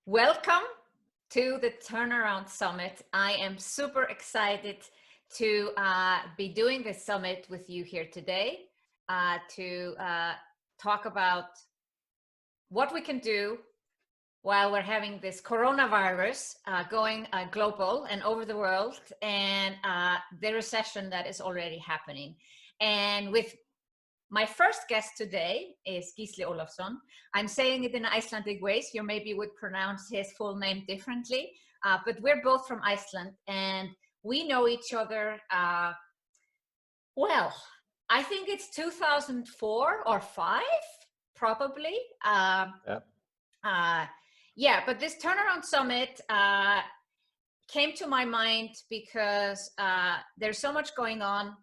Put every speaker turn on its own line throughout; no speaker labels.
Welcome to the Turnaround Summit. I am super excited to be doing this summit with you here today to talk about what we can do while we're having this coronavirus going global and over the world, and the recession that is already happening. And with my first guest today is Gisli Olafsson. I'm saying it in Icelandic ways. You maybe would pronounce his full name differently, but we're both from Iceland and we know each other. Well, I think it's 2004 or 5, probably. Yeah, but this Turnaround Summit came to my mind because there's so much going on.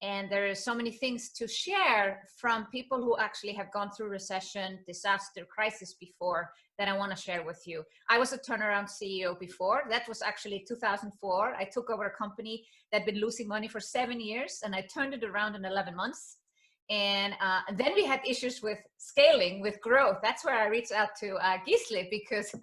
And there are so many things to share from people who actually have gone through recession, disaster, crisis before that I want to share with you. I was a turnaround CEO before. That was actually 2004. I took over a company that had been losing money for 7 years, and I turned it around in 11 months. And then we had issues with scaling, with growth. That's where I reached out to Gisli, because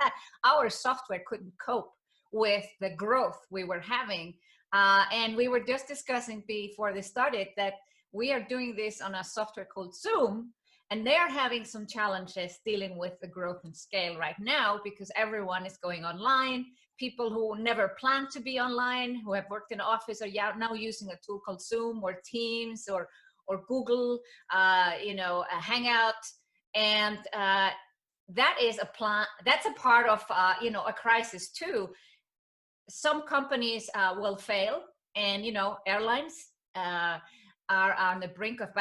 our software couldn't cope with the growth we were having. And we were just discussing before this started that we are doing this on a software called Zoom, and they're having some challenges dealing with the growth and scale right now because everyone is going online. People who never planned to be online, who have worked in office, are now using a tool called Zoom or Teams or Google, a Hangout, and that is a plan. That's a part of a crisis too. Some companies will fail, and airlines are on the brink of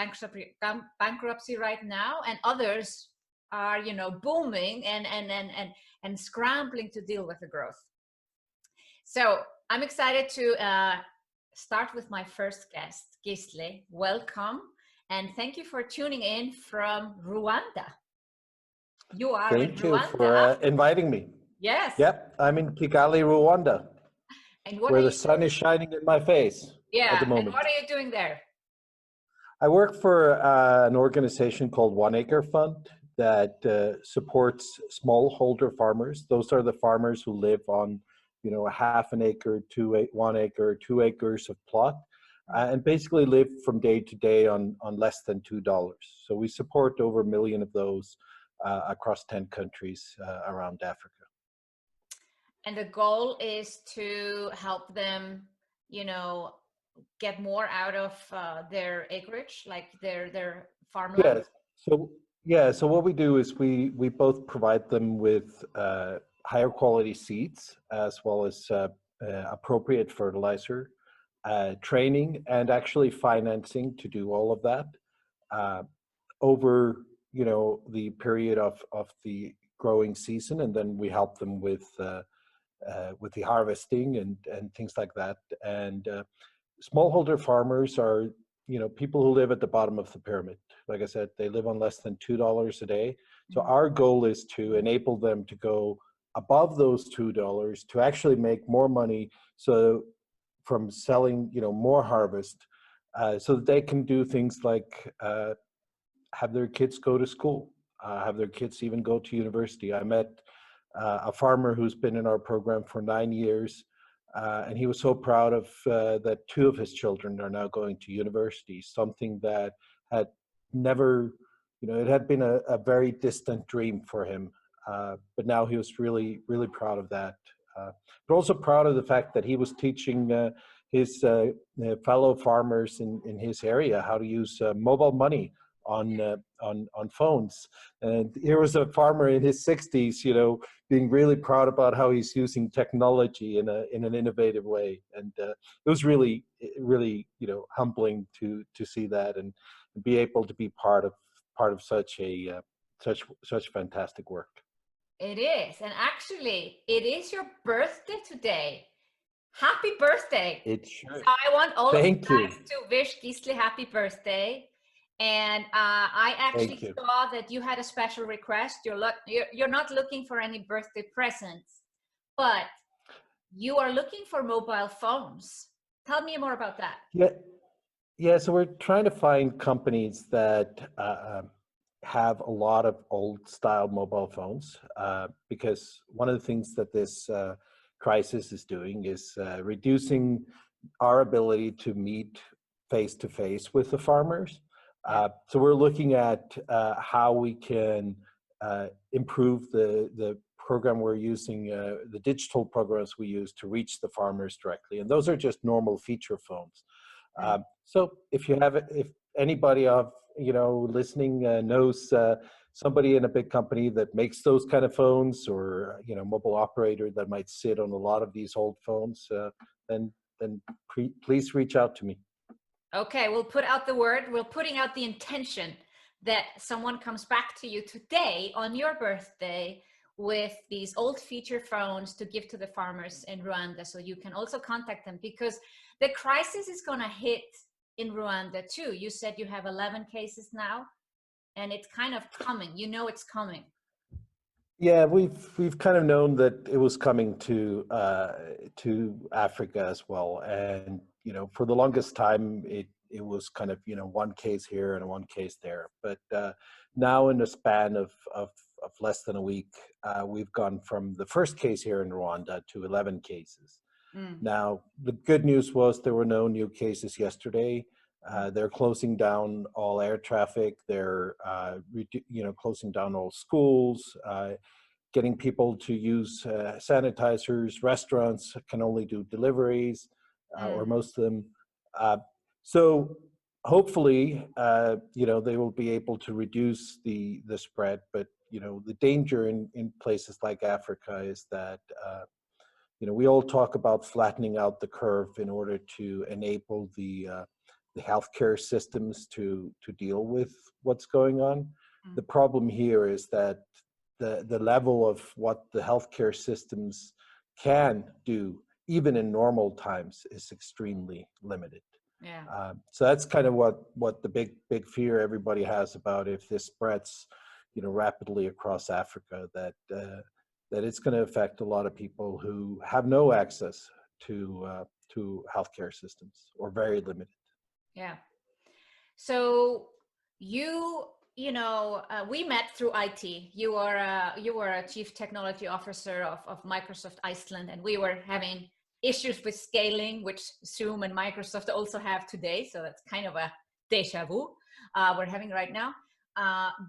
bankruptcy right now, and others are booming and scrambling to deal with the growth. So I'm excited to start with my first guest, Gisli. Welcome, and thank you for tuning in from Rwanda. You are
Thank you for inviting me.
Yes.
Yep, I'm in Kigali, Rwanda,
and
where the sun is shining in my face at the moment.
And what are you doing there?
I work for an organization called One Acre Fund that supports smallholder farmers. Those are the farmers who live on, a half an acre, 1 acre, 2 acres of plot, and basically live from day to day on less than $2. So we support over 1 million of those across 10 countries around Africa.
And the goal is to help them, get more out of their acreage, like their farmland.
So what we do is we both provide them with higher quality seeds, as well as appropriate fertilizer, training, and actually financing to do all of that over the period of the growing season, and then we help them with the harvesting and things like that. And smallholder farmers are, people who live at the bottom of the pyramid. Like I said, they live on less than $2 a day. So our goal is to enable them to go above those $2 to actually make more money. So from selling, more harvest, so that they can do things like have their kids go to school, have their kids even go to university. I met a farmer who's been in our program for 9 years, and he was so proud of that 2 of his children are now going to university, something that had never, it had been a very distant dream for him. But now he was really, really proud of that. But also proud of the fact that he was teaching his fellow farmers in his area how to use mobile money on phones. And here was a farmer in his 60s, being really proud about how he's using technology in an innovative way. And it was really, really, humbling to see that and be able to be part of such fantastic work.
It is, and actually, it is your birthday today. Happy birthday!
It sure.
So I want all of you guys
you.
to wish Gisli happy birthday. And I actually saw that you had a special request. You're not looking for any birthday presents, but you are looking for mobile phones. Tell me more about that.
Yeah. So we're trying to find companies that have a lot of old style mobile phones, because one of the things that this crisis is doing is reducing our ability to meet face to face with the farmers. So we're looking at how we can improve the program we're using, the digital programs we use to reach the farmers directly. And those are just normal feature phones. So if you have, if anybody of listening knows somebody in a big company that makes those kind of phones, or mobile operator that might sit on a lot of these old phones, then please reach out to me.
Okay, we'll put out the word. We're putting out the intention that someone comes back to you today on your birthday with these old feature phones to give to the farmers in Rwanda, so you can also contact them, because the crisis is going to hit in Rwanda too. You said you have 11 cases now, and it's kind of coming. It's coming.
Yeah, we've kind of known that it was coming to Africa as well, and for the longest time it was kind of one case here and one case there. But now in a span of less than a week, we've gone from the first case here in Rwanda to 11 cases. Now the good news was there were no new cases yesterday. They're closing down all air traffic. They're closing down all schools, getting people to use sanitizers. Restaurants can only do deliveries, or most of them. So hopefully, they will be able to reduce the spread. But the danger in places like Africa is that we all talk about flattening out the curve in order to enable the healthcare systems to deal with what's going on. The problem here is that the level of what the healthcare systems can do, even in normal times, is extremely limited. So that's kind of what the big fear everybody has about if this spreads, rapidly across Africa, that it's going to affect a lot of people who have no access to healthcare systems, or very limited.
Yeah. So we met through IT. You were a chief technology officer of Microsoft Iceland, and we were having issues with scaling, which Zoom and Microsoft also have today. So that's kind of a deja vu we're having right now.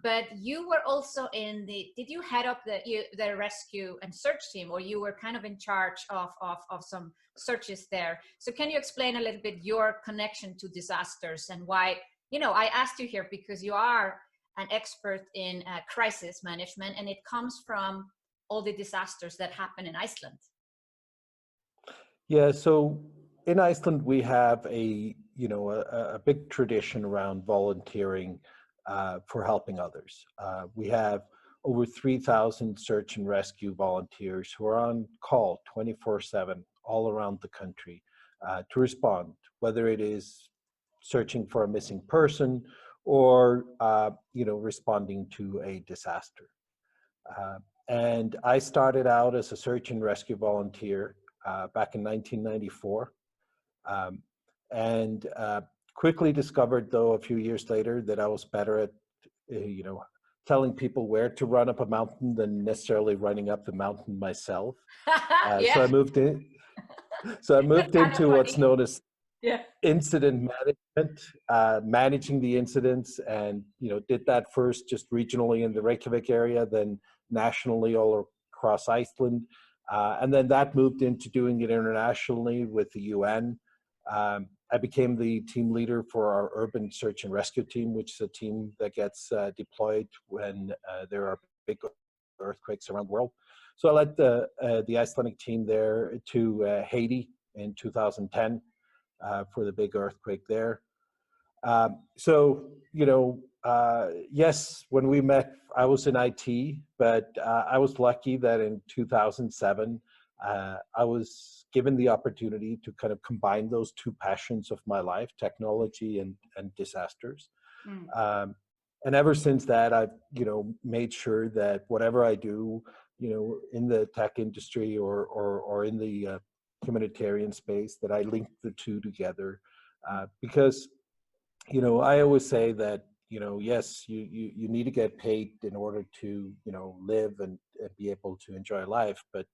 But you were also did you head up the rescue and search team, or you were kind of in charge of some searches there? So can you explain a little bit your connection to disasters, and why, I asked you here because you are an expert in crisis management, and it comes from all the disasters that happen in Iceland.
Yeah, so in Iceland, we have a big tradition around volunteering for helping others. We have over 3,000 search and rescue volunteers who are on call 24/7 all around the country to respond, whether it is searching for a missing person or responding to a disaster. And I started out as a search and rescue volunteer back in 1994, and quickly discovered, though, a few years later, that I was better at telling people where to run up a mountain than necessarily running up the mountain myself. So I moved into what's known as incident management, managing the incidents, and did that first just regionally in the Reykjavik area, then nationally all across Iceland, and then that moved into doing it internationally with the UN. I became the team leader for our urban search and rescue team, which is a team that gets deployed when there are big earthquakes around the world. So I led the Icelandic team there to Haiti in 2010 for the big earthquake there. Yes, when we met, I was in IT, but I was lucky that in 2007, I was given the opportunity to kind of combine those two passions of my life, technology and disasters. And ever since that, I've, made sure that whatever I do, in the tech industry or in the humanitarian space, that I link the two together. Because, I always say that, yes, you need to get paid in order to, live and be able to enjoy life. But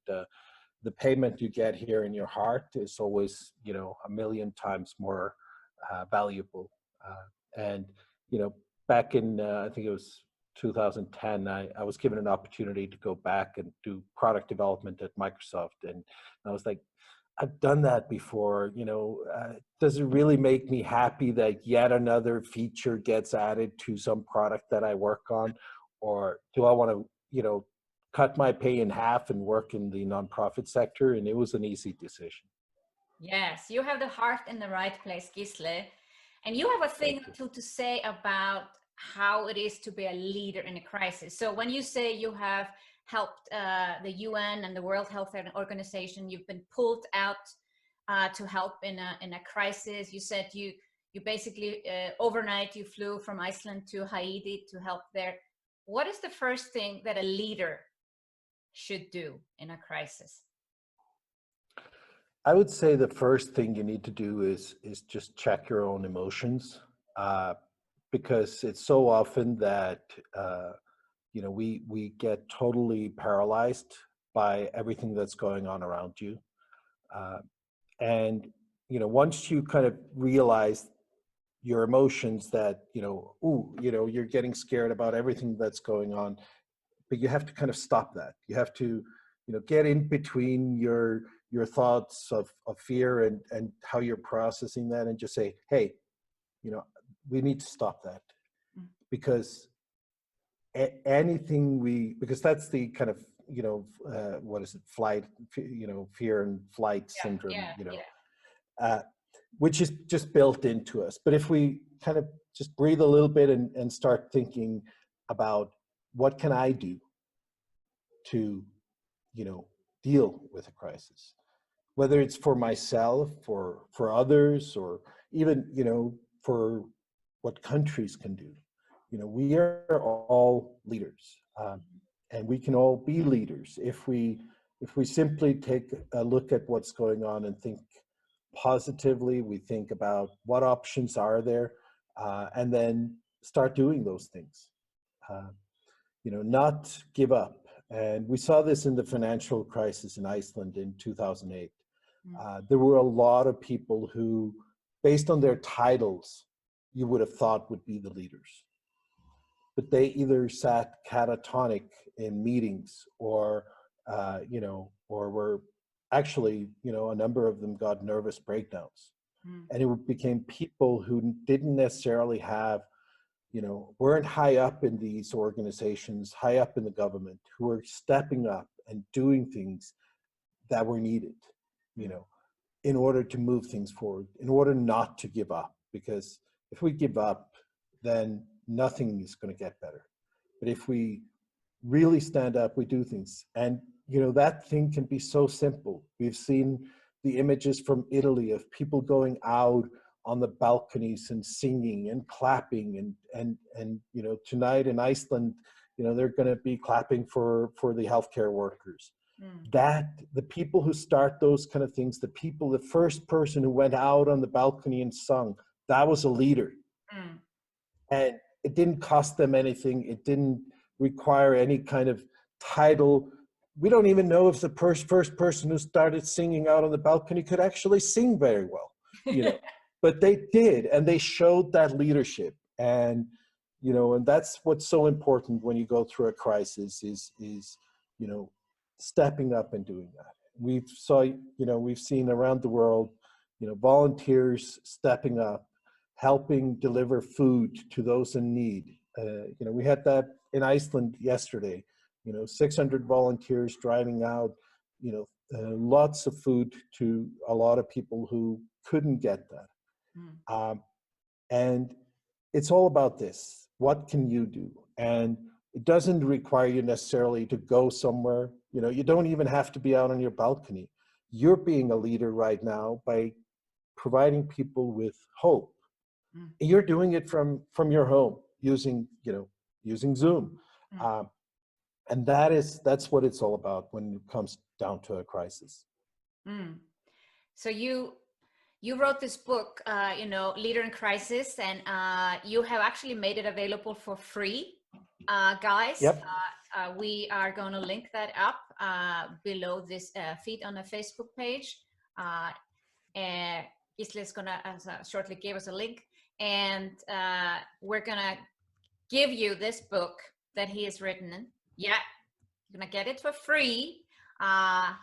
the payment you get here in your heart is always, a million times more valuable. And, back in, I think it was 2010, I was given an opportunity to go back and do product development at Microsoft. And I was like, I've done that before. Does it really make me happy that yet another feature gets added to some product that I work on? Or do I want to, cut my pay in half and work in the nonprofit sector? And it was an easy decision.
Yes, you have the heart in the right place, Gisli. And you have a thing or two to say about how it is to be a leader in a crisis. So when you say you have helped the UN and the World Health Organization, you've been pulled out to help in a crisis. You said you basically overnight you flew from Iceland to Haiti to help there. What is the first thing that a leader should do in a crisis?
I would say the first thing you need to do is just check your own emotions, because it's so often that we get totally paralyzed by everything that's going on around you, and once you kind of realize your emotions that you're getting scared about everything that's going on, but you have to kind of stop that. You have to get in between your thoughts of fear and how you're processing that, and just say, hey, we need to stop that, because because that's the kind of what is it, flight, fear and flight syndrome, which is just built into us. But if we kind of just breathe a little bit and start thinking about what can I do to deal with a crisis, whether it's for myself or for others, or even for what countries can do. We are all leaders, and we can all be leaders if we simply take a look at what's going on and think positively. We think about what options are there, and then start doing those things. Not give up. And we saw this in the financial crisis in Iceland in 2008. There were a lot of people who, based on their titles, you would have thought would be the leaders. But they either sat catatonic in meetings, or were actually, a number of them got nervous breakdowns. And it became people who didn't necessarily have, weren't high up in these organizations, high up in the government, who were stepping up and doing things that were needed, in order to move things forward, in order not to give up. Because if we give up, then nothing is going to get better. But if we really stand up, we do things. And, that thing can be so simple. We've seen the images from Italy of people going out on the balconies and singing and clapping, and tonight in Iceland, they're going to be clapping for the healthcare workers. That the people who start those kind of things, the first person who went out on the balcony and sung, that was a leader. And it didn't cost them anything. It didn't require any kind of title. We don't even know if the first person who started singing out on the balcony could actually sing very well, but they did, and they showed that leadership. And, and that's what's so important when you go through a crisis is stepping up and doing that. We've seen around the world, volunteers stepping up, helping deliver food to those in need. We had that in Iceland yesterday. 600 volunteers driving out, lots of food to a lot of people who couldn't get that. And it's all about this. What can you do? And it doesn't require you necessarily to go somewhere. You don't even have to be out on your balcony. You're being a leader right now by providing people with hope. You're doing it from your home using Zoom. And that's what it's all about when it comes down to a crisis.
So you you wrote this book, you know, Leader in Crisis, and you have actually made it available for free, guys.
Yep.
We are going to link that up below this feed on the Facebook page. And Gisli is going to shortly give us a link, and we're going to give you this book that he has written. Yeah, you're going to get it for free.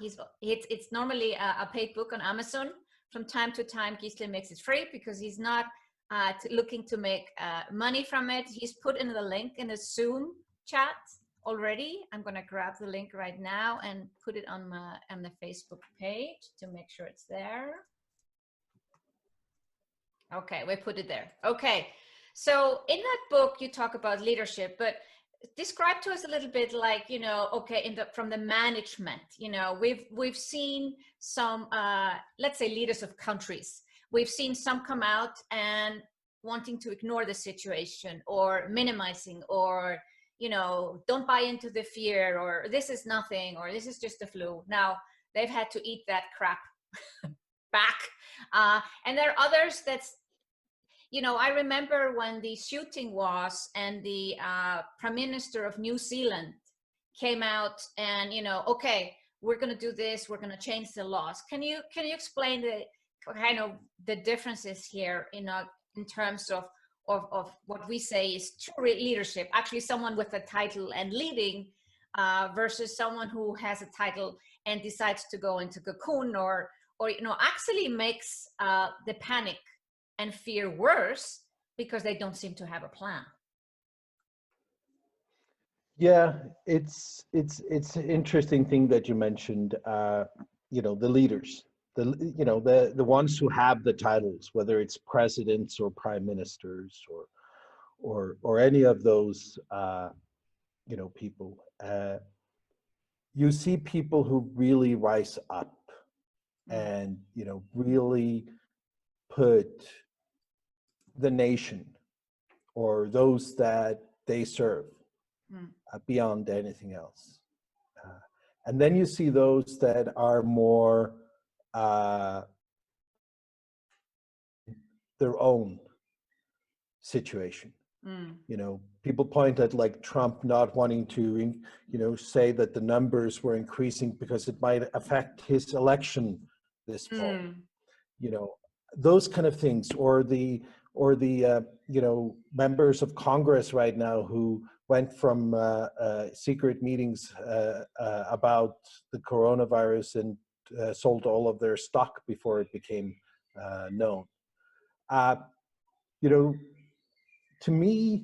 It's normally a paid book on Amazon. From time to time, Gisli makes it free because he's not looking to make money from it. He's put in the link in the Zoom chat already. I'm going to grab the link right now and put it on the Facebook page to make sure it's there. Okay, we put it there. Okay, so in that book you talk about leadership, but describe to us a little bit, like, you know, okay, from the management, you know, we've seen some let's say leaders of countries. We've seen some come out and wanting to ignore the situation, or minimizing, or, you know, don't buy into the fear, or this is nothing, or this is just the flu. Now they've had to eat that crap back, and there are others that's, you know, I remember when the shooting was, and the Prime Minister of New Zealand came out and, you know, okay, we're going to do this, we're going to change the laws. Can you explain the kind of the differences here in terms of what we say is true leadership, actually someone with a title and leading, versus someone who has a title and decides to go into cocoon, or you know, actually makes the panic and fear worse because they don't seem to have a plan.
Yeah, it's an interesting thing that you mentioned. You know, the leaders, the ones who have the titles, whether it's presidents or prime ministers or any of those you know, people. You see people who really rise up and, you know, really put the nation or those that they serve beyond anything else. And then you see those that are more their own situation. You know, people point at like Trump not wanting to, you know, say that the numbers were increasing because it might affect his election this fall. You know, those kind of things, or the you know, members of Congress right now who went from secret meetings about the coronavirus and sold all of their stock before it became known. You know, to me,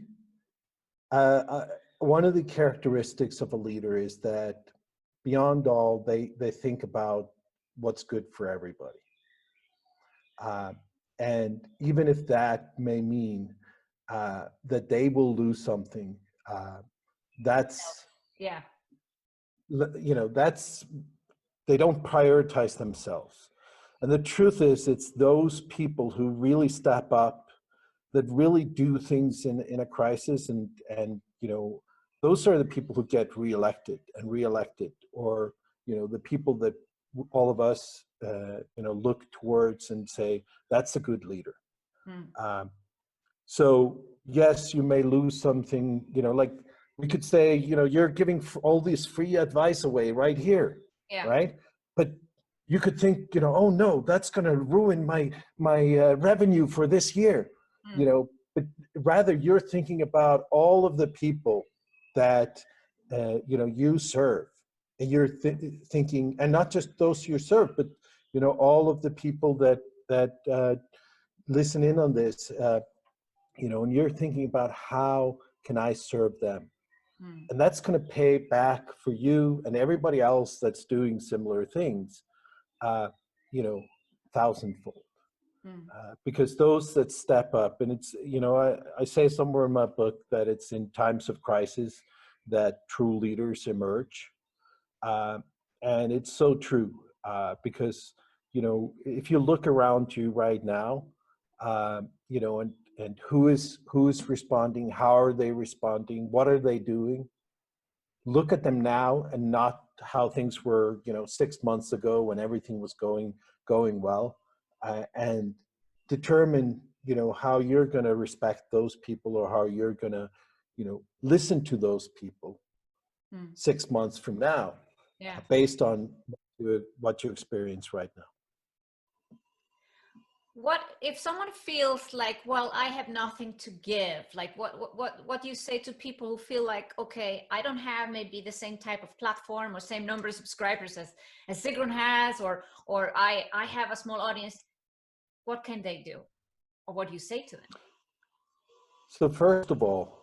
one of the characteristics of a leader is that beyond all, they think about what's good for everybody. And even if that may mean that they will lose something, that's,
yeah,
you know, that's, they don't prioritize themselves. And the truth is, it's those people who really step up, that really do things in a crisis, and you know, those are the people who get reelected, or, you know, the people that all of us you know, look towards and say that's a good leader. So yes, you may lose something, you know, like we could say, you know, you're giving all this free advice away right here, right? But you could think, you know, oh no, that's going to ruin my revenue for this year. You know, but rather you're thinking about all of the people that you know, you serve, and you're thinking, and not just those you serve, but, you know, all of the people that listen in on this, you know, and you're thinking about how can I serve them, and that's going to pay back for you and everybody else that's doing similar things, you know, thousandfold. Because those that step up, and it's, you know, I say somewhere in my book that it's in times of crisis that true leaders emerge. And it's so true, because, you know, if you look around you right now, you know, and who is responding, how are they responding, what are they doing? Look at them now, and not how things were, you know, 6 months ago when everything was going well. and determine, you know, how you're going to respect those people, or how you're going to, you know, listen to those people 6 months from now,
Yeah.
based on what you experience right now.
What if someone feels like, well, I have nothing to give? Like what do you say to people who feel like, okay, I don't have maybe the same type of platform or same number of subscribers as Sigrun has, or I have a small audience. What can they do? Or what do you say to them?
So first of all,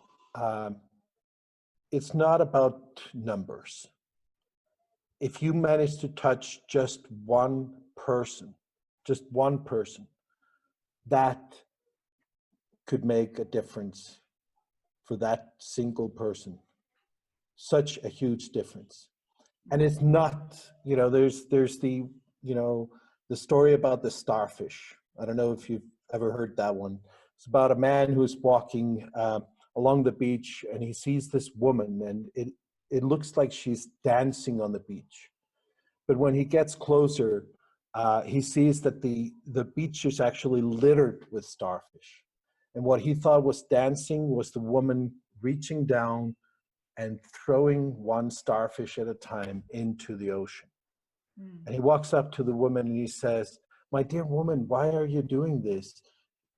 it's not about numbers. If you manage to touch just one person, that could make a difference for that single person. Such a huge difference. And it's not, you know, there's the, you know, the story about the starfish. I don't know if you've ever heard that one. It's about a man who's walking along the beach, and he sees this woman, and it looks like she's dancing on the beach. But when he gets closer, he sees that the beach is actually littered with starfish. And what he thought was dancing was the woman reaching down and throwing one starfish at a time into the ocean. And he walks up to the woman and he says, "My dear woman, why are you doing this?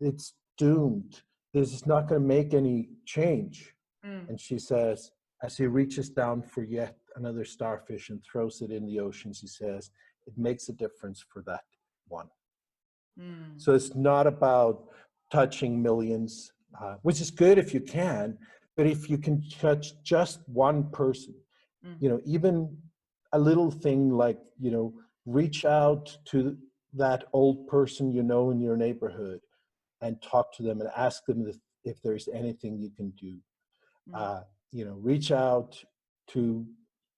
It's doomed. This is not going to make any change." And she says, as he reaches down for yet another starfish and throws it in the ocean, she says, "It makes a difference for that one." So it's not about touching millions, which is good if you can, but if you can touch just one person, you know, even a little thing like, you know, reach out to that old person, you know, in your neighborhood, and talk to them and ask them if there's anything you can do. You know, reach out to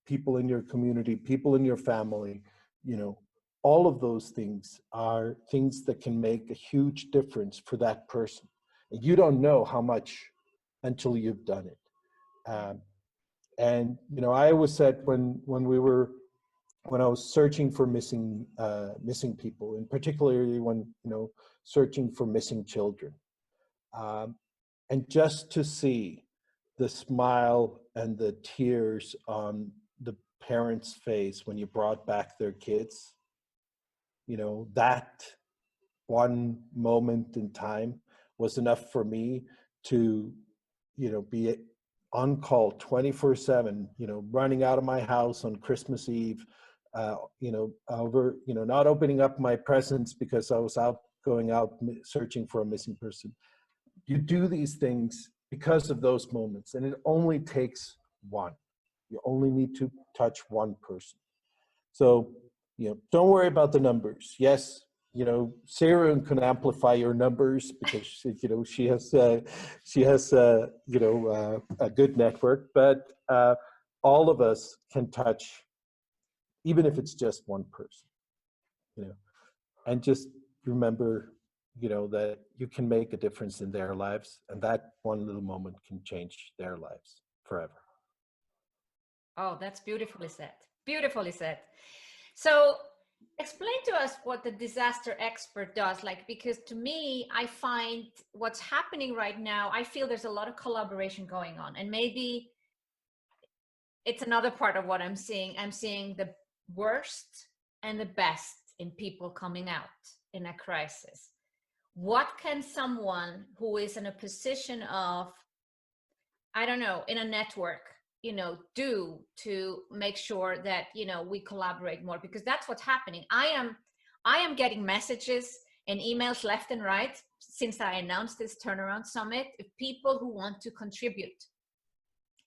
people in your community, people in your family, you know, all of those things are things that can make a huge difference for that person. And you don't know how much until you've done it. And, you know, I always said when I was searching for missing people, and particularly when, you know, searching for missing children, and just to see the smile and the tears on the parents' face when you brought back their kids, you know, that one moment in time was enough for me to, you know, be on call 24/7, you know, running out of my house on Christmas Eve, you know, over, you know, not opening up my presents because I was going out searching for a missing person. You do these things because of those moments, and it only takes one. You only need to touch one person. So, you know, don't worry about the numbers. Yes, you know, Sigrun can amplify your numbers because, you know, she has you know, a good network, but all of us can touch, even if it's just one person, you know, and just remember, you know, that you can make a difference in their lives, and that one little moment can change their lives forever.
Oh, that's beautifully said. Beautifully said. So explain to us what the disaster expert does, like, because to me, I find what's happening right now, I feel there's a lot of collaboration going on, and maybe it's another part of what I'm seeing. I'm seeing the worst and the best in people coming out in a crisis. What can someone who is in a position of, I don't know, in a network, you know, do to make sure that, you know, we collaborate more? Because that's what's happening. I am getting messages and emails left and right since I announced this turnaround summit of people who want to contribute.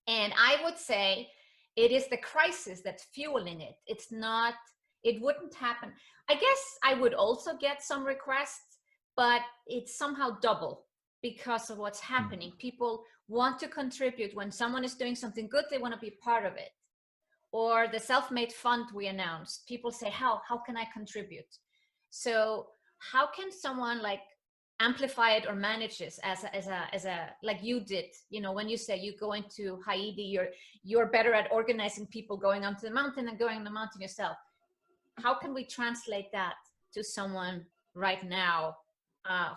And I would say it is the crisis that's fueling it. It's not, it wouldn't happen. I guess I would also get some requests, but it's somehow double because of what's happening. People want to contribute. When someone is doing something good, they want to be part of it. Or the self-made fund we announced, people say, how can I contribute? So how can someone like amplify it or manage this as a like you did, you know, when you say you go into Haiti, you're better at organizing people going onto the mountain than going on the mountain yourself. How can we translate that to someone right now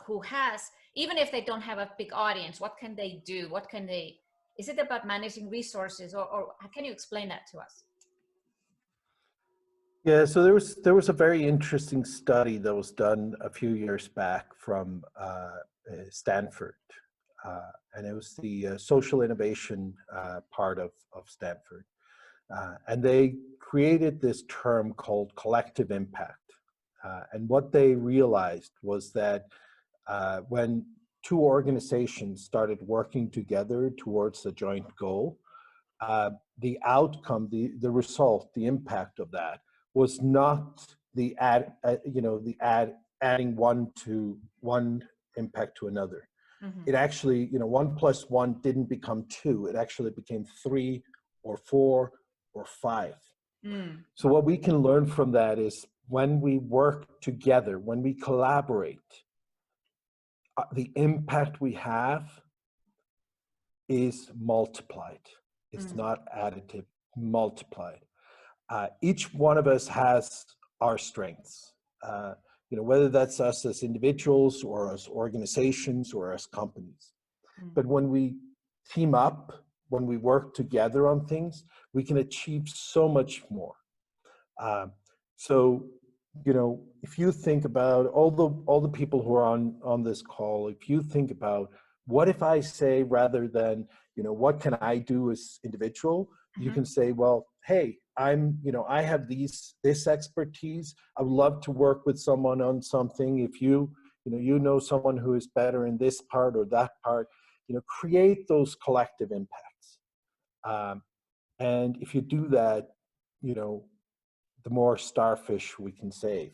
who has, even if they don't have a big audience, what can they do? What can they, is it about managing resources, or can you explain that to us?
Yeah, so there was a very interesting study that was done a few years back from Stanford, and it was the social innovation part of Stanford, and they created this term called collective impact. And what they realized was that when two organizations started working together towards a joint goal, the outcome, the result, the impact of that was not the adding one impact to another.
Mm-hmm.
It actually, 1 + 1 didn't become 2. It actually became 3 or 4 or 5.
Mm.
So what we can learn from that is when we work together, when we collaborate, the impact we have is multiplied. It's not additive, multiplied. Each one of us has our strengths, whether that's us as individuals or as organizations or as companies. But when we team up, when we work together on things, we can achieve so much more. So, if you think about all the people who are on this call, if you think about what if I say, rather than, what can I do as individual, you can say, well, hey, I have this expertise. I would love to work with someone on something. If you know someone who is better in this part or that part, create those collective impacts. And if you do that, the more starfish we can save,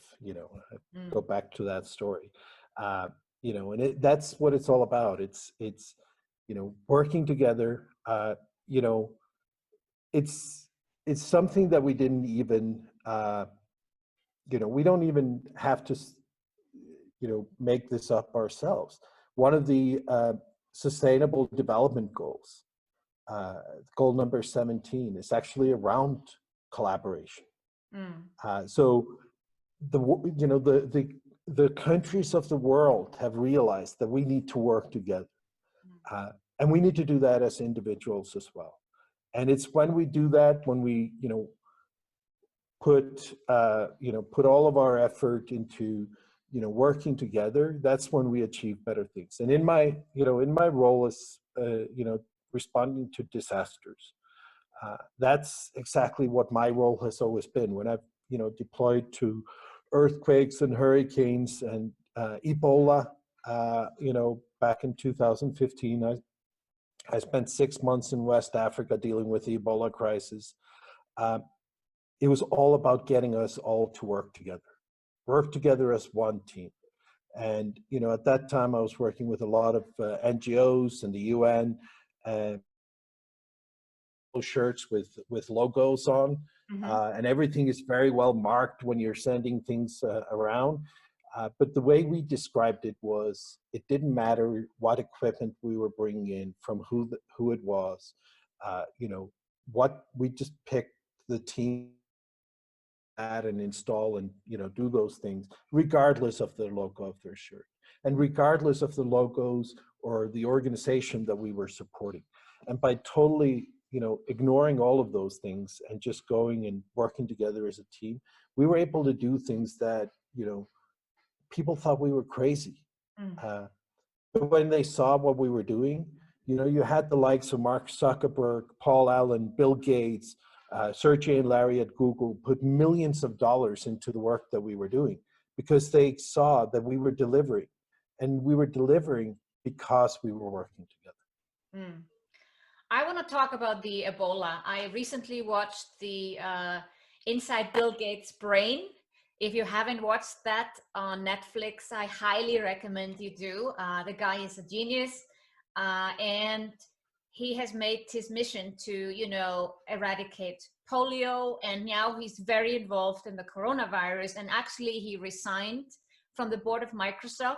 go back to that story, and that's what it's all about. It's working together. It's something that we didn't even, we don't even have to, make this up ourselves. One of the sustainable development goals, goal number 17, is actually around collaboration. So the countries of the world have realized that we need to work together, and we need to do that as individuals as well. And it's when we do that, when we put all of our effort into working together, that's when we achieve better things. And in my role as responding to disasters, that's exactly what my role has always been. When I've deployed to earthquakes and hurricanes and Ebola, back in 2015, I spent 6 months in West Africa dealing with the Ebola crisis. It was all about getting us all to work together as one team. And at that time, I was working with a lot of NGOs and the UN, and shirts with logos on, and everything is very well marked when you're sending things around. But the way we described it was, it didn't matter what equipment we were bringing in, from who it was. What we just picked the team at and install and do those things regardless of the logo of their shirt and regardless of the logos or the organization that we were supporting. And by totally ignoring all of those things and just going and working together as a team, we were able to do things that people thought we were crazy. But when they saw what we were doing, you had the likes of Mark Zuckerberg, Paul Allen, Bill Gates, Sergey and Larry at Google put millions of dollars into the work that we were doing, because they saw that we were delivering, and we were delivering because we were working together.
I want to talk about the Ebola. I recently watched the Inside Bill Gates' Brain. If you haven't watched that on Netflix, I highly recommend you do. The guy is a genius, and he has made his mission to, eradicate polio, and now he's very involved in the coronavirus. And actually, he resigned from the board of Microsoft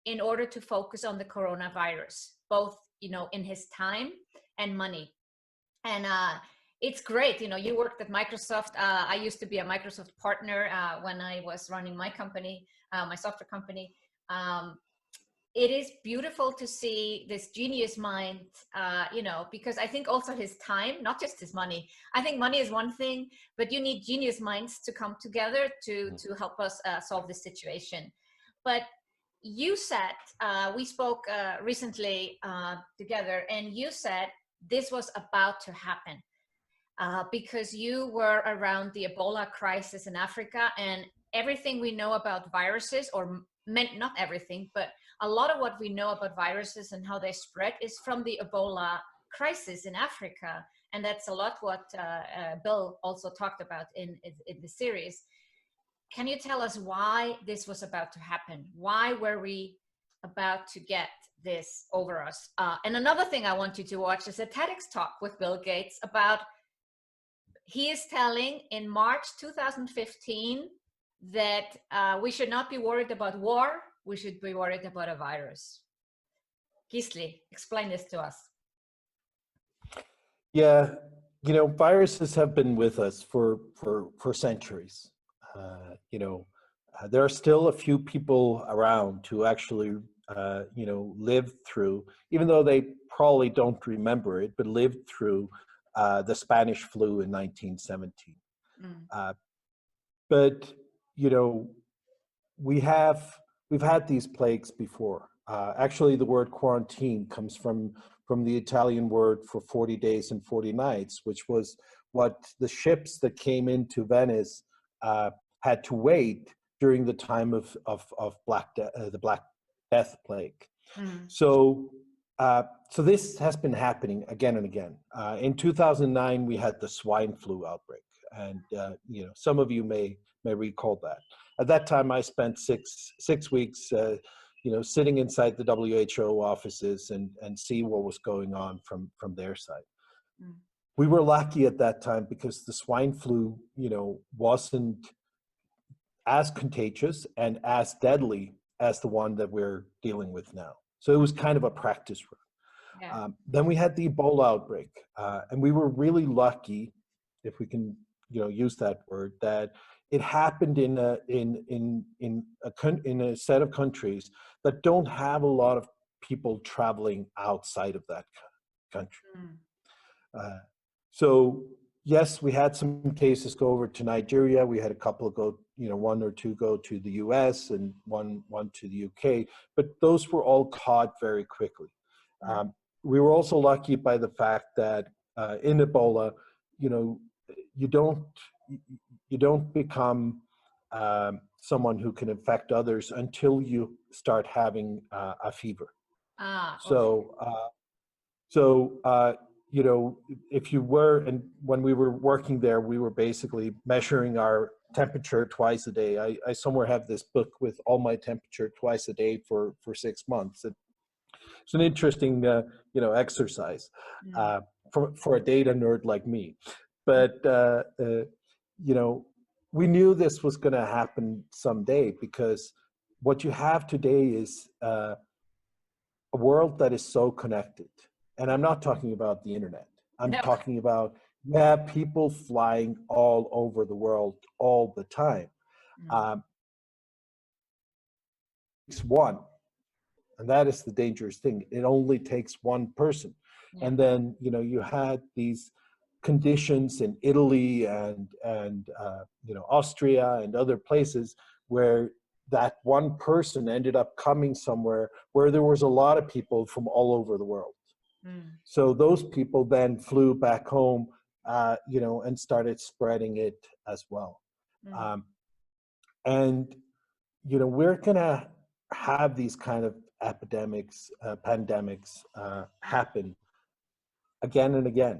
in order to focus on the coronavirus, both, in his time and money. And it's great. You know, you worked at Microsoft. I used to be a Microsoft partner when I was running my company, my software company. It is beautiful to see this genius mind, you know, because I think also his time, not just his money. I think money is one thing, but you need genius minds to come together to help us solve this situation. But you said, we spoke recently together, and you said this was about to happen because you were around the Ebola crisis in Africa, and everything we know about viruses, or not everything, but a lot of what we know about viruses and how they spread is from the Ebola crisis in Africa. And that's a lot what Bill also talked about in the series. Can you tell us why this was about to happen? Why were we about to get this over us? And another thing I want you to watch is a TEDx talk with Bill Gates about, he is telling in March 2015 that we should not be worried about war, we should be worried about a virus. Gisli, explain this to us.
Yeah, you know, viruses have been with us for centuries. You know, there are still a few people around who actually, you know, lived through, even though they probably don't remember it, but lived through the Spanish flu in 1917. But, you know, we've had these plagues before. Actually, the word quarantine comes from the Italian word for 40 days and 40 nights, which was what the ships that came into Venice had to wait during the time of the Black Death plague. So this has been happening again and again. In 2009, we had the swine flu outbreak, and you know, some of you may recall that. At that time, I spent six weeks, you know, sitting inside the WHO offices and see what was going on from their side. We were lucky at that time because the swine flu, you know, wasn't as contagious and as deadly as the one that we're dealing with now. So it was kind of a practice run. Yeah. Then we had the Ebola outbreak, and we were really lucky, if we can, you know, use that word, that it happened in a set of countries that don't have a lot of people traveling outside of that country. So yes, we had some cases go over to Nigeria. We had a couple go, you know, one or two go to the US and one to the UK, but those were all caught very quickly. We were also lucky by the fact that in Ebola, you know, you don't become someone who can infect others until you start having a fever. So, you know, if you were, and when we were working there, we were basically measuring our temperature twice a day. I somewhere have this book with all my temperature twice a day for 6 months. It's an interesting, you know, exercise for a data nerd like me. But, you know, we knew this was going to happen someday, because what you have today is a world that is so connected. And I'm not talking about the internet. I'm talking about, people flying all over the world all the time. It's one. And that is the dangerous thing. It only takes one person. Yeah. And then, you know, you had these conditions in Italy and you know, Austria and other places where that one person ended up coming somewhere where there was a lot of people from all over the world. So those people then flew back home, you know, and started spreading it as well. And, you know, we're going to have these kind of epidemics, pandemics happen again and again.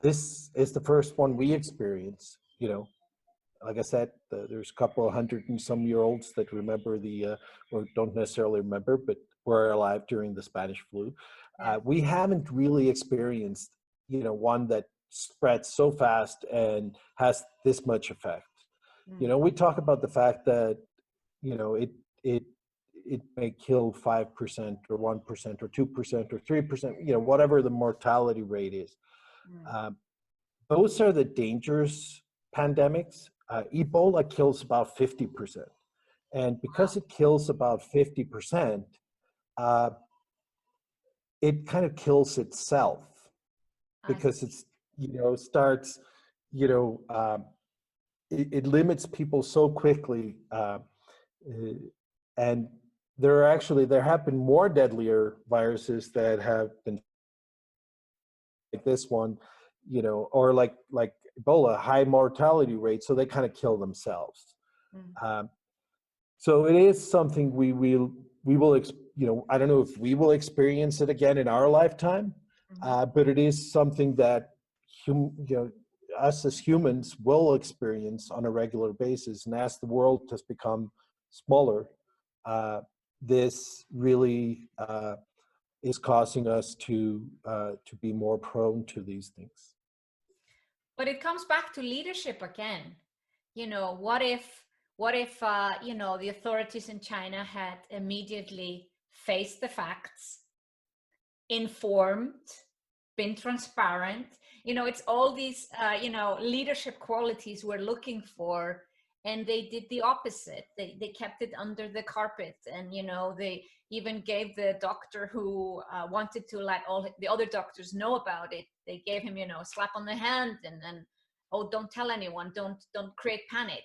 This is the first one we experience. You know, like I said, there's a couple of 100 and some year olds that remember or don't necessarily remember, but were alive during the Spanish flu. We haven't really experienced, you know, one that spreads so fast and has this much effect. You know, we talk about the fact that, you know, it may kill 5% or 1% or 2% or 3%, you know, whatever the mortality rate is. those are the dangerous pandemics. Ebola kills about 50%. And because it kills about 50%, uh, it kind of kills itself
I
because
see.
it's, starts, you know, it limits people so quickly. And there have been more deadlier viruses that have been like this one, or like Ebola, high mortality rate, so they kind of kill themselves.
Mm,
Um, so it is something I don't know if we will experience it again in our lifetime,
mhm.
but it is something that us as humans will experience on a regular basis. And as the world has become smaller, this really is causing us to be more prone to these things.
But it comes back to leadership again. What if the authorities in China had immediately faced the facts, informed, been transparent? It's all these leadership qualities we're looking for, and they did the opposite. They kept it under the carpet, and they even gave the doctor who wanted to let all the other doctors know about it, they gave him a slap on the hand, and oh, don't tell anyone, don't create panic.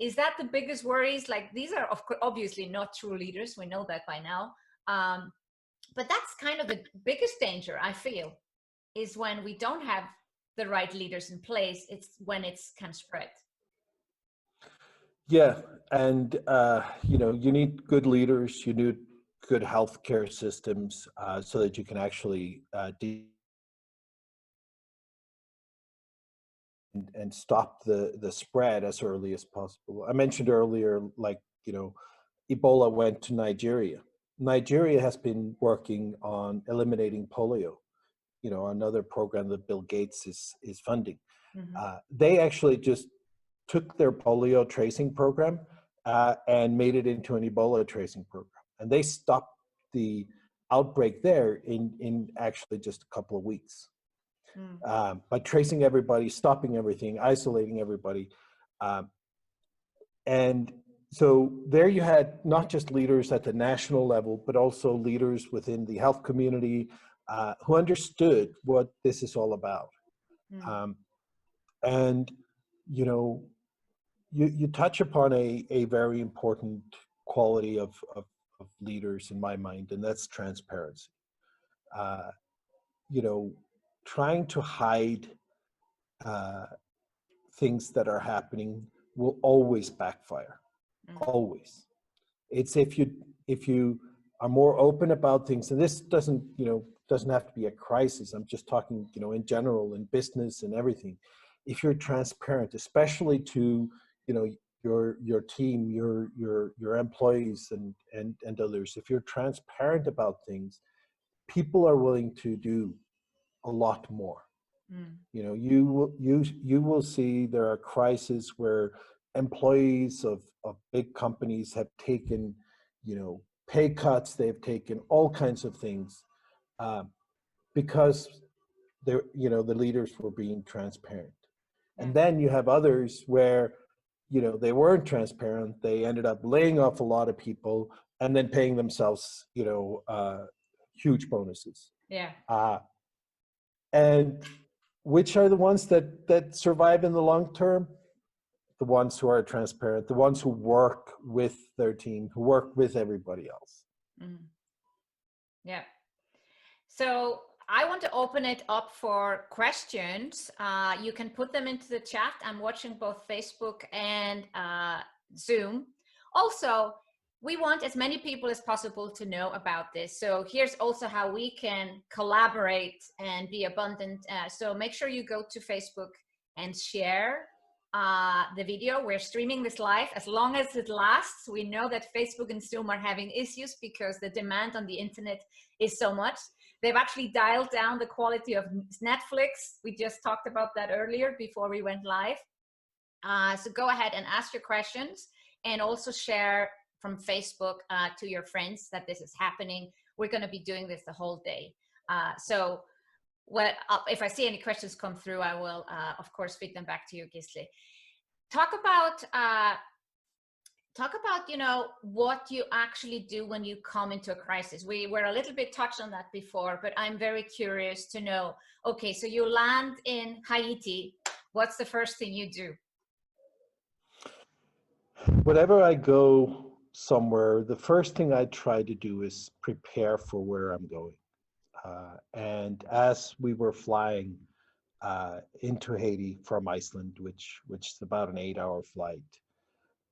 Is that the biggest worries? Like, these are obviously not true leaders, we know that by now. But that's kind of the biggest danger, I feel, is when we don't have the right leaders in place. It's when it's can spread.
Yeah, and you need good leaders. You need good healthcare systems so that you can actually and stop the spread as early as possible. I mentioned earlier, Ebola went to Nigeria. Nigeria has been working on eliminating polio. Another program that Bill Gates is funding.
Mm-hmm.
They actually just took their polio tracing program and made it into an Ebola tracing program. And they stopped the outbreak there in actually just a couple of weeks by tracing everybody, stopping everything, isolating everybody. And so there you had not just leaders at the national level, but also leaders within the health community who understood what this is all about. Um, and, you touch upon a very important quality of leaders in my mind, and that's transparency. Uh, you know, Trying to hide uh, things that are happening will always backfire. Always. It's if you are more open about things, and this doesn't have to be a crisis. I'm just talking in general, in business and everything. If you're transparent, especially to your team, your employees and others, if you're transparent about things, people are willing to do a lot more. You will see there are crises where employees of big companies have taken, pay cuts. They've taken all kinds of things because the leaders were being transparent.
Yeah.
And then you have others where, they weren't transparent. They ended up laying off a lot of people and then paying themselves, huge bonuses.
Yeah.
And which are the ones that survive in the long term? The ones who are transparent, the ones who work with their team, who work with everybody else.
Yeah. So I want to open it up for questions. You can put them into the chat. I'm watching both Facebook and Zoom. Also, we want as many people as possible to know about this. So here's also how we can collaborate and be abundant. So make sure you go to Facebook and share the video. We're streaming this live as long as it lasts. We know that Facebook and Zoom are having issues because the demand on the internet is so much. They've actually dialed down the quality of Netflix. We just talked about that earlier before we went live. So go ahead and ask your questions and also share from Facebook to your friends that this is happening. We're going to be doing this the whole day. So well, if I see any questions come through, I will, of course, feed them back to you, Gisli. Talk about, what you actually do when you come into a crisis. We were a little bit touched on that before, but I'm very curious to know, okay, so you land in Haiti. What's the first thing you do?
Whenever I go somewhere, the first thing I try to do is prepare for where I'm going. And as we were flying into Haiti from Iceland, which is about an 8-hour flight,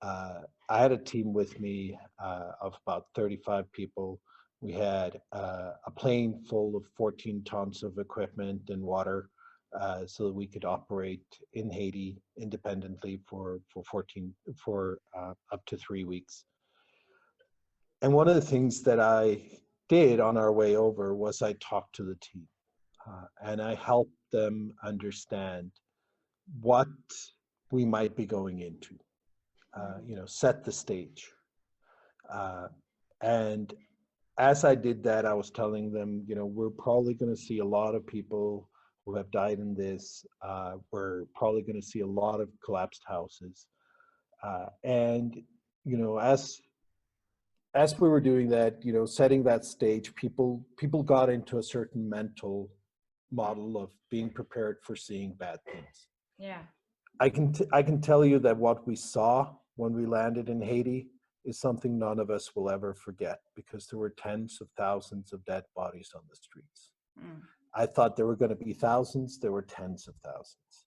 I had a team with me of about 35 people. We had a plane full of 14 tons of equipment and water, so that we could operate in Haiti independently for up to 3 weeks. And one of the things that I did on our way over was I talked to the team, and I helped them understand what we might be going into. Set the stage. And as I did that, I was telling them, we're probably going to see a lot of people who have died in this. We're probably going to see a lot of collapsed houses. And, as we were doing that, setting that stage, people got into a certain mental model of being prepared for seeing bad things.
Yeah.
I can tell you that what we saw when we landed in Haiti is something none of us will ever forget, because there were tens of thousands of dead bodies on the streets. I thought there were going to be thousands. There were tens of thousands.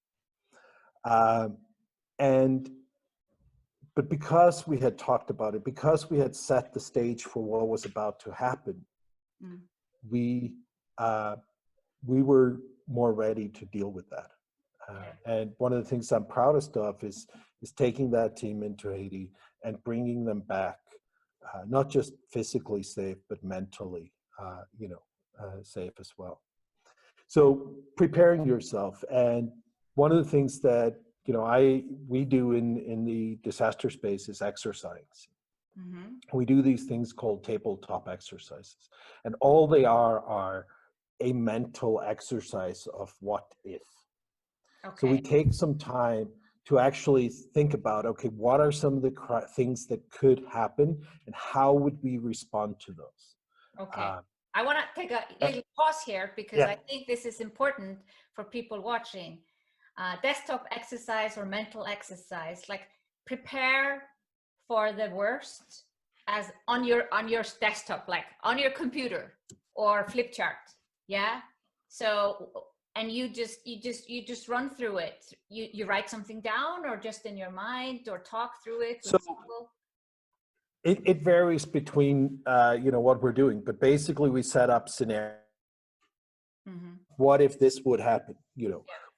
But because we had talked about it, because we had set the stage for what was about to happen, we were more ready to deal with that. And one of the things I'm proudest of is taking that team into Haiti and bringing them back, not just physically safe, but mentally, safe as well. So preparing yourself. And one of the things that, we do in the disaster space is exercise. We do these things called tabletop exercises. And all they are a mental exercise of what if. Okay. So we take some time to actually think about, okay, what are some of the things that could happen and how would we respond to those?
Okay. I want to take a little pause here, because I think this is important for people watching. Desktop exercise or mental exercise, like prepare for the worst as on your desktop, like on your computer or flip chart. Yeah. So, and you just run through it. You write something down, or just in your mind, or talk through it with people?
It varies between what we're doing, but basically we set up scenarios. What if this would happen?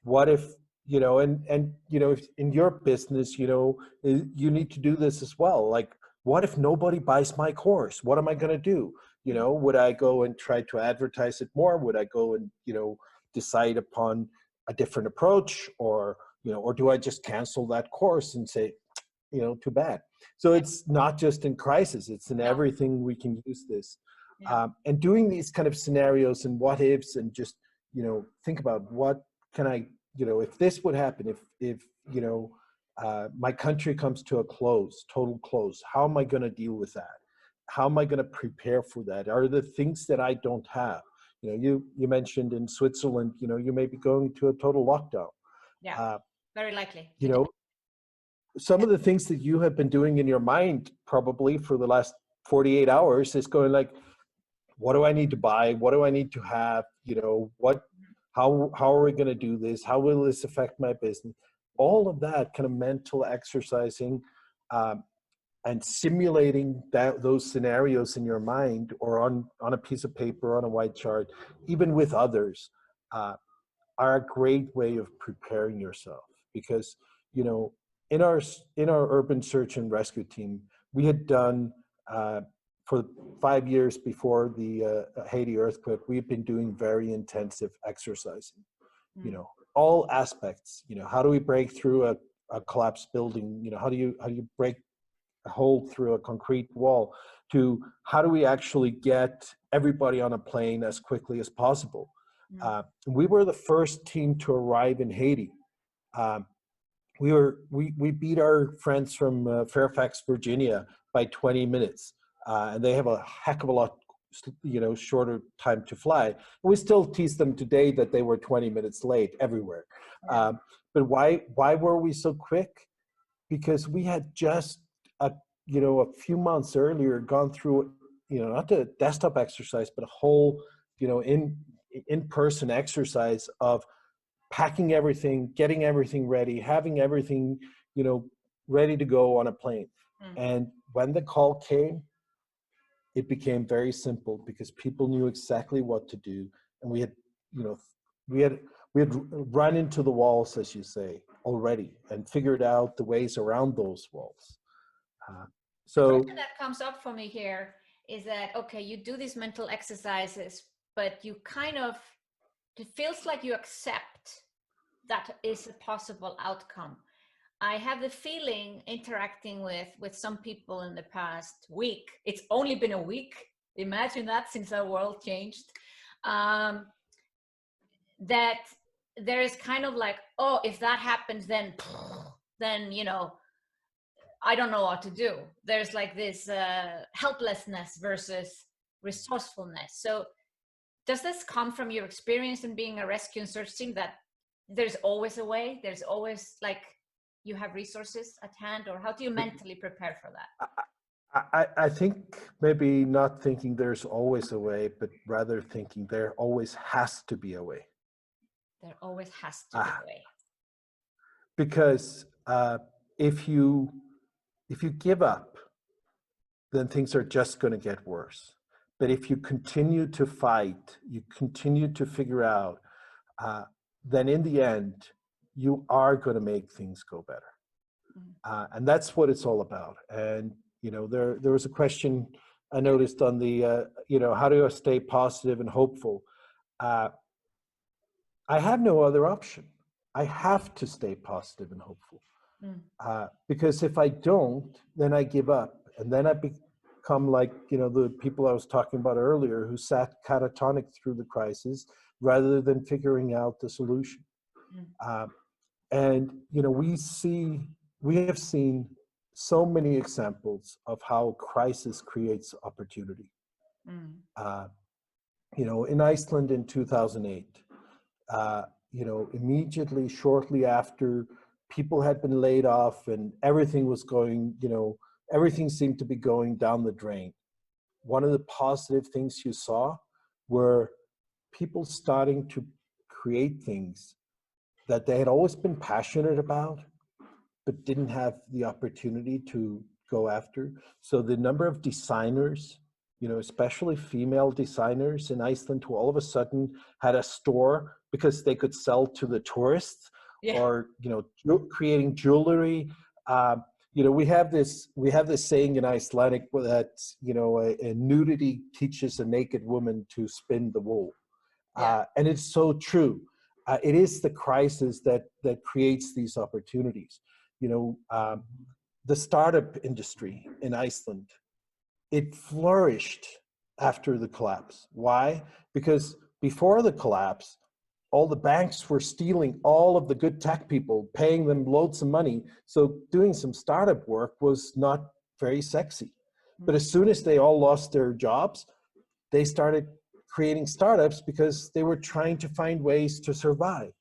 What if, and if in your business, you need to do this as well. Like, what if nobody buys my course? What am I going to do? Would I go and try to advertise it more? Would I go and, decide upon a different approach, or do I just cancel that course and say, too bad? So it's not just in crisis, it's in everything we can use this. And doing these kind of scenarios and what ifs, and just, think about what can I, if this would happen, if my country comes to a total close, how am I going to deal with that? How am I going to prepare for that? Are there things that I don't have? You mentioned in Switzerland, you may be going to a total lockdown.
Yeah, very likely.
Some of the things that you have been doing in your mind probably for the last 48 hours is going like, what do I need to buy? What do I need to have? How are we going to do this? How will this affect my business? All of that kind of mental exercising, and simulating those scenarios in your mind, or on a piece of paper, on a white chart, even with others, are a great way of preparing yourself. Because, in our urban search and rescue team, we had done, for 5 years before the Haiti earthquake, we've been doing very intensive exercising. All aspects. How do we break through a collapsed building? How do you break a hole through a concrete wall? To how do we actually get everybody on a plane as quickly as possible?
Mm.
We were the first team to arrive in Haiti. Um, we beat our friends from Fairfax, Virginia by 20 minutes, and they have a heck of a lot, shorter time to fly. And we still tease them today that they were 20 minutes late everywhere.
Yeah.
But why were we so quick? Because we had just a few months earlier gone through, not the desktop exercise, but a whole, in-person exercise of packing everything, getting everything ready, having everything, ready to go on a plane.
Mm.
And when the call came, it became very simple because people knew exactly what to do. And we had, we had run into the walls, as you say, already, and figured out the ways around those walls.
The
So
question that comes up for me here is that, okay, you do these mental exercises, but you kind of, it feels like you accept that is a possible outcome. I have the feeling, interacting with some people in the past week, it's only been a week, imagine that, since our world changed, that there is kind of like, oh, if that happens, then I don't know what to do. There's like this helplessness versus resourcefulness. So does this come from your experience in being a rescue and search team, that there's always a way, there's always, like, you have resources at hand, or how do you mentally prepare for that?
I think maybe not thinking there's always a way, but rather thinking there always has to be a way.
There always has to be a way.
Because if you give up, then things are just going to get worse. But if you continue to fight, you continue to figure out, then in the end, you are going to make things go better. And that's what it's all about. And, there was a question I noticed on the, how do I stay positive and hopeful? I have no other option. I have to stay positive and hopeful. Because if I don't, then I give up. And then I become like, the people I was talking about earlier who sat catatonic through the crisis rather than figuring out the solution. And, we have seen so many examples of how crisis creates opportunity. In Iceland in 2008, immediately, shortly after, people had been laid off and everything was going, everything seemed to be going down the drain. One of the positive things you saw were people starting to create things that they had always been passionate about, but didn't have the opportunity to go after. So the number of designers, especially female designers in Iceland, who all of a sudden had a store because they could sell to the tourists, or, creating jewelry. We have this saying in Icelandic that, a nudity teaches a naked woman to spin the wool. And it's so true. It is the crisis that creates these opportunities. The startup industry in Iceland, it flourished after the collapse. Why? Because before the collapse, all the banks were stealing all of the good tech people, paying them loads of money. So doing some startup work was not very sexy. But as soon as they all lost their jobs, they started creating startups because they were trying to find ways to survive.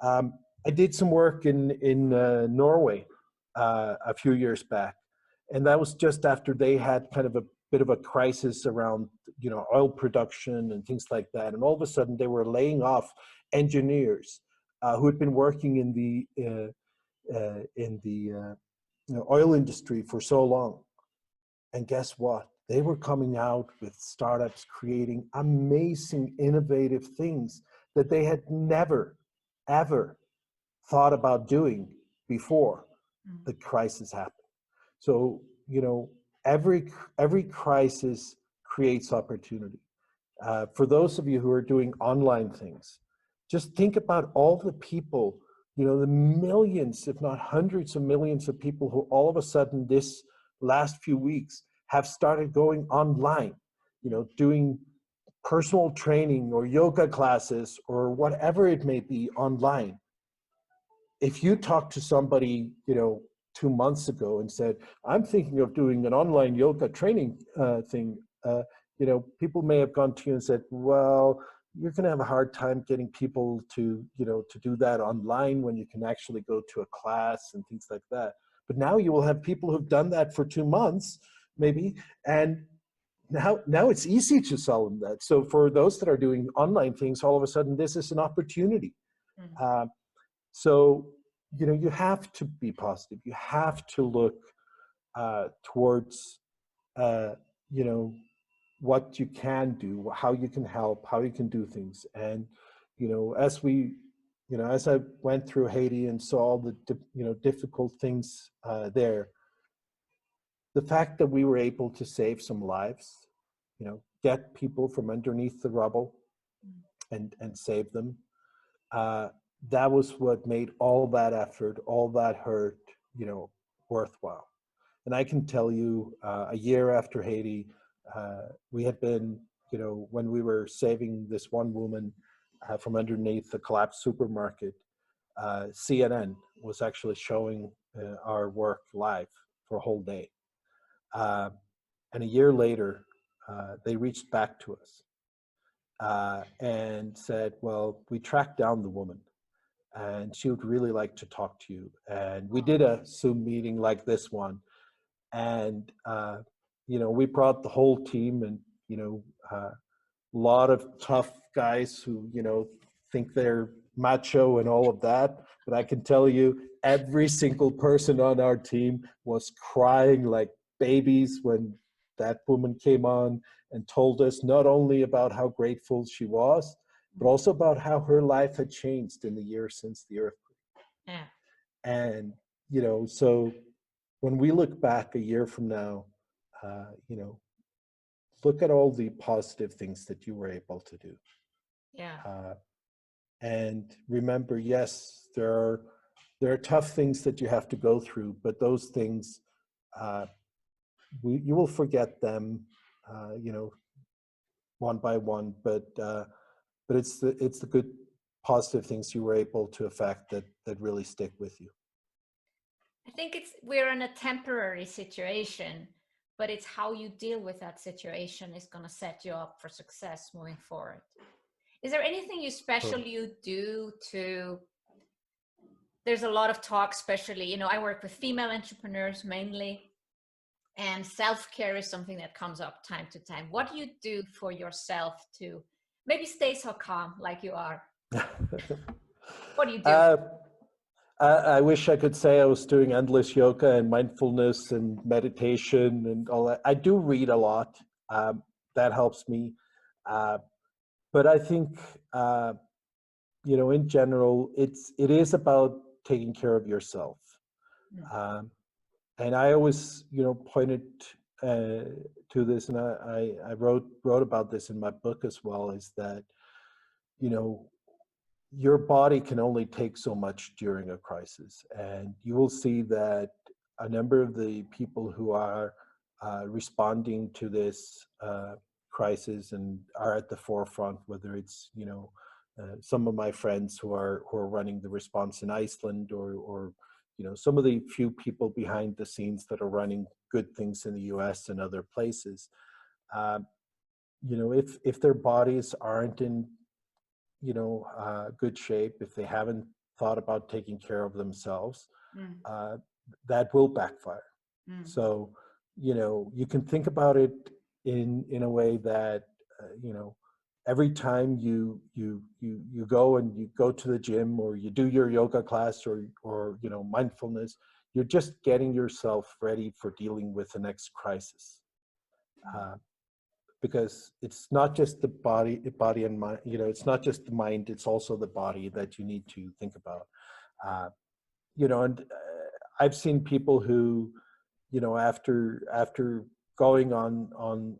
I did some work in Norway a few years back, and that was just after they had kind of a bit of a crisis around, oil production and things like that. And all of a sudden, they were laying off engineers who had been working in the oil industry for so long. And guess what? They were coming out with startups creating amazing, innovative things that they had never, ever thought about doing before the crisis happened. So, every crisis creates opportunity. For those of you who are doing online things, just think about all the people, the millions, if not hundreds of millions of people who all of a sudden this last few weeks have started going online, doing personal training or yoga classes or whatever it may be online. If you talk to somebody, 2 months ago and said, I'm thinking of doing an online yoga training thing, people may have gone to you and said, well, you're going to have a hard time getting people to do that online when you can actually go to a class and things like that. But now you will have people who've done that for 2 months, maybe, and now it's easy to sell them that. So for those that are doing online things, all of a sudden this is an opportunity.
Mm.
So, you have to be positive. You have to look towards, what you can do, how you can help, how you can do things. And, as I went through Haiti and saw all the, difficult things there, the fact that we were able to save some lives, get people from underneath the rubble and save them, that was what made all that effort, all that hurt, worthwhile. And I can tell you, a year after Haiti, we had been, when we were saving this one woman from underneath the collapsed supermarket, CNN was actually showing our work live for a whole day. And a year later, they reached back to us and said, well, we tracked down the woman and she would really like to talk to you. And we did a Zoom meeting like this one. And, we brought the whole team and, a lot of tough guys who, think they're macho and all of that. But I can tell you, every single person on our team was crying like babies when that woman came on and told us not only about how grateful she was, but also about how her life had changed in the year since the earthquake.
Yeah.
And, so when we look back a year from now, look at all the positive things that you were able to do.
Yeah.
And remember, yes, there are tough things that you have to go through, but those things, you will forget them, one by one. But it's the good, positive things you were able to affect that really stick with you.
I think we're in a temporary situation, but it's how you deal with that situation is going to set you up for success moving forward. Is there anything you do to, there's a lot of talk, especially, I work with female entrepreneurs mainly, and self-care is something that comes up time to time. What do you do for yourself to maybe stay so calm like you are? What do you do?
I wish I could say I was doing endless yoga and mindfulness and meditation and all that. I do read a lot. That helps me. But I think, in general, it is about taking care of yourself. And I always, pointed to this, and I wrote about this in my book as well, is that, your body can only take so much during a crisis. And you will see that a number of the people who are responding to this crisis and are at the forefront, whether it's, some of my friends who are running the response in Iceland, or some of the few people behind the scenes that are running good things in the US and other places, if their bodies aren't in good shape, if they haven't thought about taking care of themselves, that will backfire. So, you can think about it in a way that, every time you go and you go to the gym or you do your yoga class or mindfulness, you're just getting yourself ready for dealing with the next crisis. Because it's not just the body and mind, it's not just the mind, it's also the body that you need to think about. And I've seen people who, after going on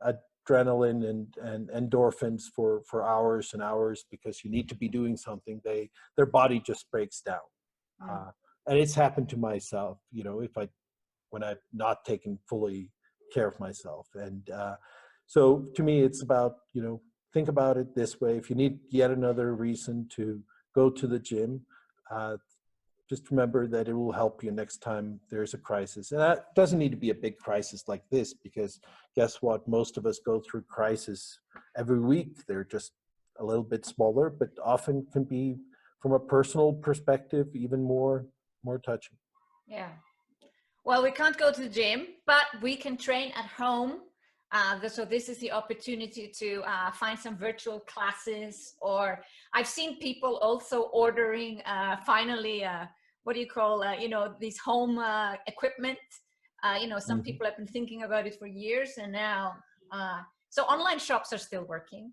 adrenaline and endorphins for hours and hours, because you need to be doing something, their body just breaks down. And it's happened to myself, when I've not taken fully care of myself. And so to me, it's about, think about it this way. If you need yet another reason to go to the gym, just remember that it will help you next time there's a crisis. And that doesn't need to be a big crisis like this, because guess what? Most of us go through crisis every week. They're just a little bit smaller, but often can be, from a personal perspective, even more touching.
Yeah. Well, we can't go to the gym, but we can train at home. So this is the opportunity to find some virtual classes, or I've seen people also ordering finally, what do you call, these home equipment. Some people have been thinking about it for years, and now, so online shops are still working,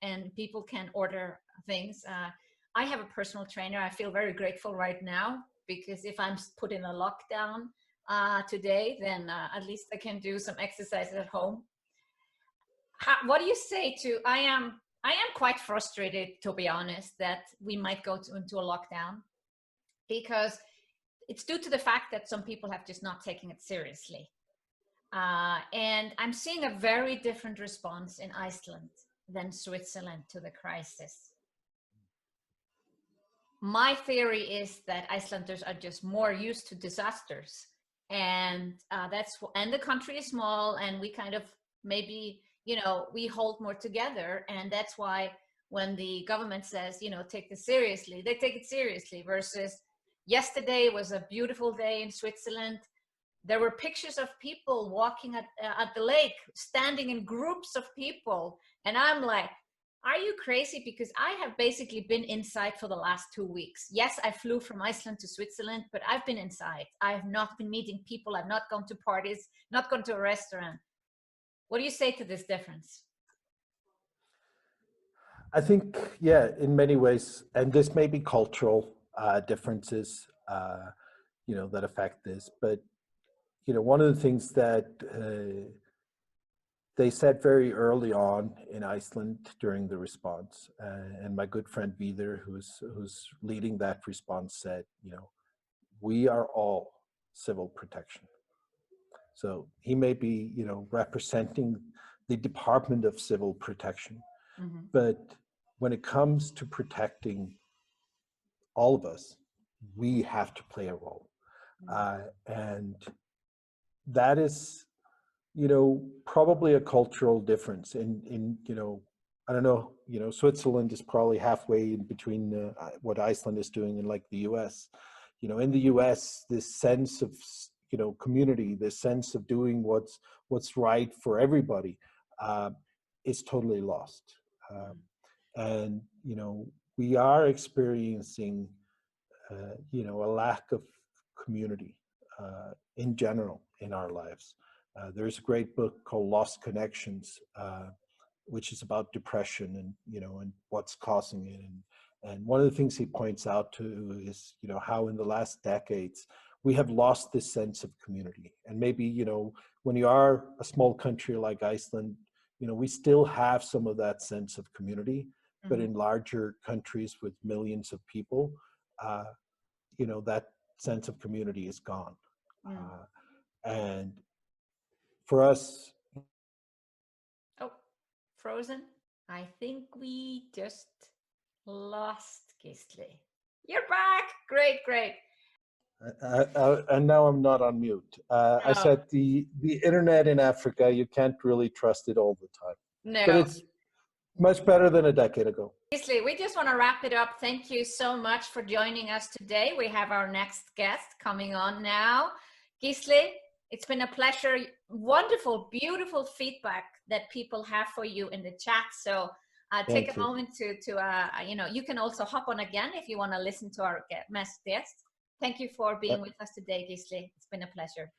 and people can order things. I have a personal trainer. I feel very grateful right now, because if I'm put in a lockdown today, then at least I can do some exercises at home. What do you say to, I am quite frustrated, to be honest, that we might go into a lockdown, because it's due to the fact that some people have just not taken it seriously. And I'm seeing a very different response in Iceland than Switzerland to the crisis. My theory is that Icelanders are just more used to disasters, and and the country is small, and we kind of maybe, we hold more together, and that's why when the government says, take this seriously, they take it seriously. Versus yesterday was a beautiful day in Switzerland. There were pictures of people walking at the lake, standing in groups of people, and I'm like, are you crazy? Because I have basically been inside for the last 2 weeks. Yes, I flew from Iceland to Switzerland, but I've been inside. I have not been meeting people. I've not gone to parties, not gone to a restaurant. What do you say to this difference?
I think, yeah, in many ways, and this may be cultural differences, that affect this. But, one of the things that they said very early on in Iceland during the response, and my good friend Vidar, who's leading that response, said, we are all civil protection. So he may be, representing the Department of Civil Protection, but when it comes to protecting all of us, we have to play a role, and that is, probably a cultural difference. In I don't know, Switzerland is probably halfway in between what Iceland is doing and like the US. In the US, this sense of, community, this sense of doing what's right for everybody is totally lost. And, we are experiencing, a lack of community in general in our lives. There's a great book called Lost Connections, which is about depression and, and what's causing it. And one of the things he points out to is, how in the last decades, we have lost this sense of community. And maybe, when you are a small country like Iceland, we still have some of that sense of community, but in larger countries with millions of people, that sense of community is gone. And for us.
Oh, frozen. I think we just lost Gisli. You're back. Great.
And now I'm not on mute. I said the internet in Africa, you can't really trust it all the time.
No.
But it's much better than a decade ago.
Gisli, we just want to wrap it up. Thank you so much for joining us today. We have our next guest coming on now. Gisli, it's been a pleasure. Wonderful, beautiful feedback that people have for you in the chat. So take a moment to you can also hop on again if you want to listen to our guest. Thank you for being with us today, Gisli. It's been a pleasure.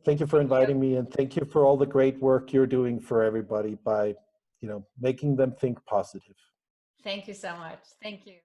Thank you for inviting me, and thank you for all the great work you're doing for everybody by, making them think positive.
Thank you so much. Thank you.